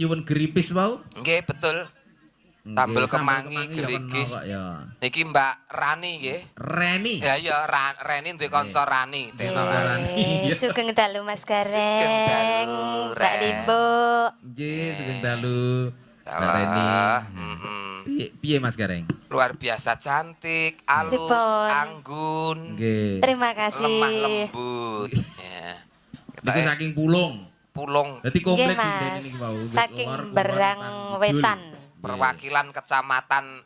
nyuwun geripis wau. Nggih, betul. Tambel kemangi gerigis. Niki Mbak Rani nggih. Reni. Ya iya, Reni duwe kanca Rani, Teno Rani. Sugeng dalu Mas Gareng. Sugeng dalu, Mbak Limbo. Nggih, sugeng dalu. Mbak Reni. Piye Mas Gareng? Luar biasa cantik, alus, Pripun? anggun. Nggih. Terima kasih. Lemah lembut. Ya. Niku saking Pulung. Pulung Dadi Nggih komplit Mas, niki wau. saking Berang Wetan. perwakilan kecamatan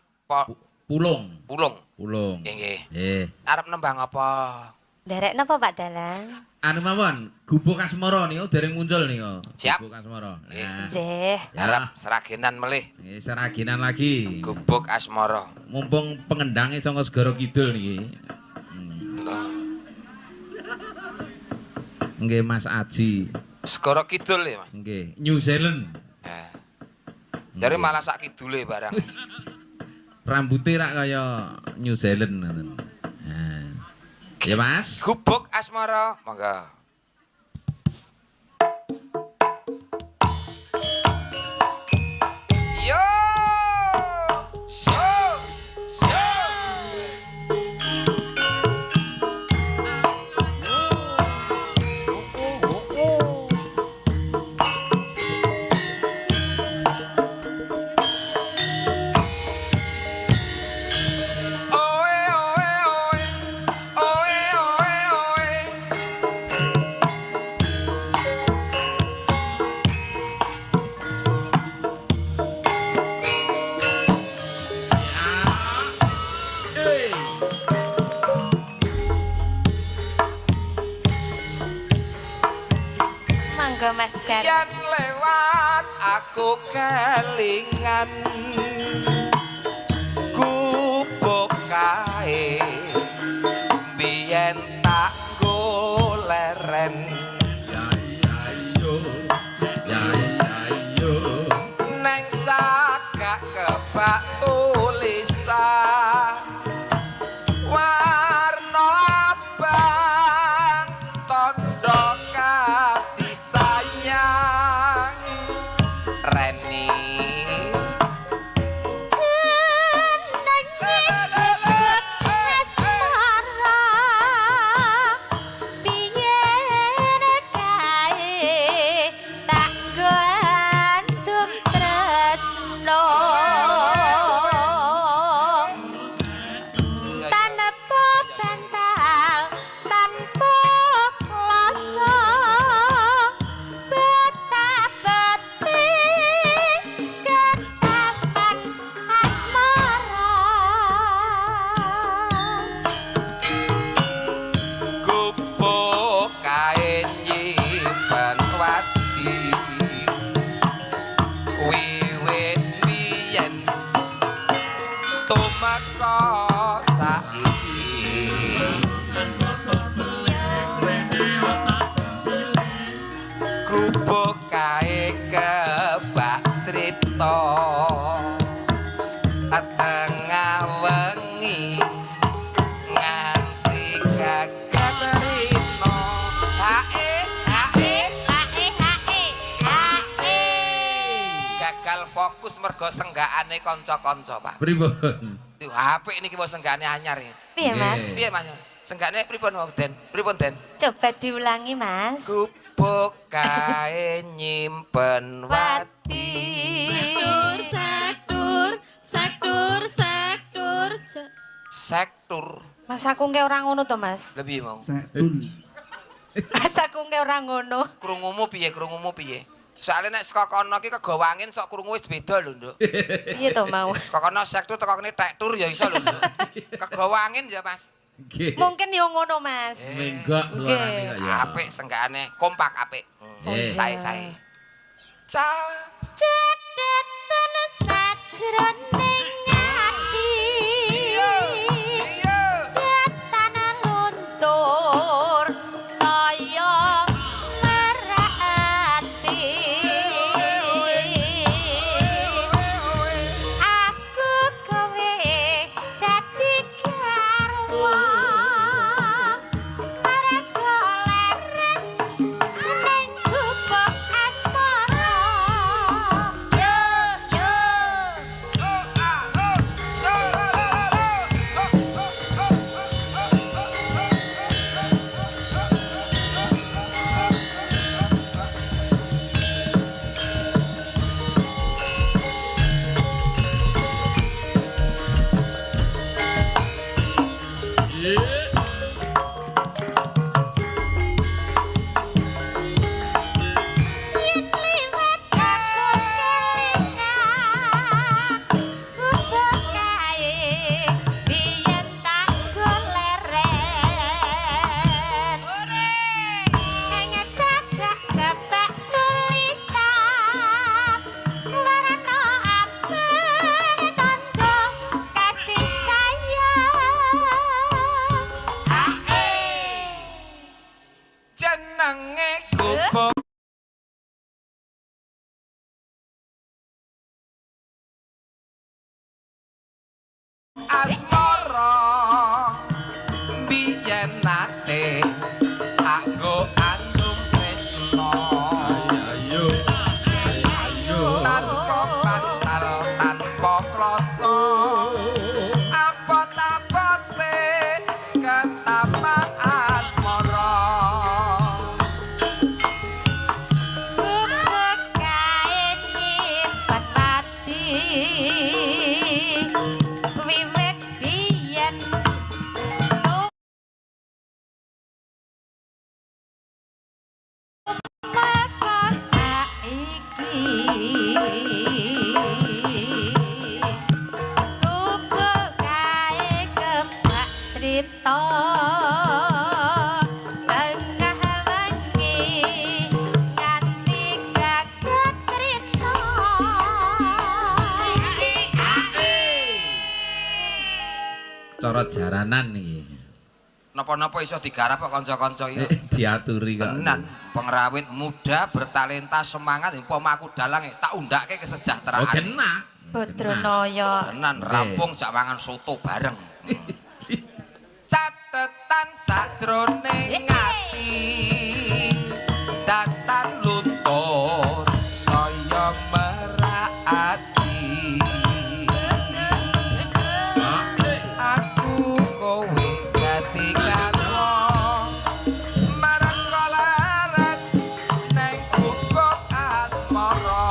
Pulung. Pulung. Pulung. Nggih. Nggih. Arep nembang apa? Derek napa Pak Dalang? Anu mawon, Gubuk Asmara niku dereng muncul niku. Siap. Gubuk Asmara. Nggih. Nah, Nggih. Arep seragenan melih. nggih seraginan lagi. Gubuk Asmara. Mumpung pengendange saka segara kidul niki. Nggih Mas Aji. Segara kidul ya, Mas. Nggih, New Zealand. Eh. Dari malah sak kidule barang. Rambutnya rak kaya New Zealand ngoten. Nah. Ya Mas. Gubuk Asmara, monggo. Yo! So! So! Oe oe oe. Oe oe oe. Mangga Mas Gareng. Yen lewat aku kelingan gubuk kae biyen tak goleren neng cagak kebak tulisan warna abang tondo kasih sayang Reni gubuk kain nyimpen wadi wiwit biyen tumeka saiki gubuk kae kebak crita tengah wengi nganti gagat rino gagal fokus mergo senggakane kanca-kanca Pak. Pripun? Apik niki wis senggakane anyar ya. Piye Mas? Piye Mas? Senggakane pripun wau Den? Pripun Den? Coba diulangi Mas. Gubuk kae nyimpen wati. Sektur Mas aku nge ora ngono to Mas. lebih mau. Mas aku nge ora ngono. Krungumu piye? Soale nek saka kono ki kegawa angin sok krungu wis beda lho, Nduk. Iya to mau. Saka kono sektur teko kene tektur ya iso lho, Nduk. Kegawa angin ya, Mas. Nggih. Mungkin yo ngono Mas. Menggok suarane kok ya. Apik senggakane, kompak apik. Sae-sae. Ca Cedetan sajroning ati. Datan luntur saya ngerati. Aku kowe dadi garwa. Arep goleren ning gubuk asmara. crita tengah wengi nganti gagat crita cara jaranan iki. Napa-napa iso digarap kok kanca-kanca iki. Diaturi kok. Tenan, pengrawit muda bertalenta semangat umpama aku dalang tak undake kesejahteraan. Oh kena. Badranaya Tenan rampung jak mangan soto bareng. Catetan sajroning ati datan luntur saya merati aku kowe dadi karo marang kolaran neng guguk asmara.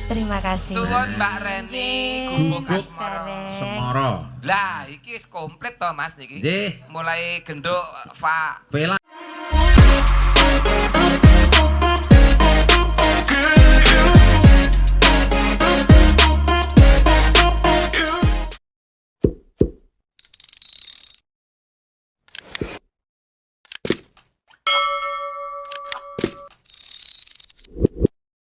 terima kasih Suwun Mbak Reni guguk Mas asmara. Gareng. Semara. Lah iki wis komplit to Mas niki. Nggih. Mulai genduk fa Pela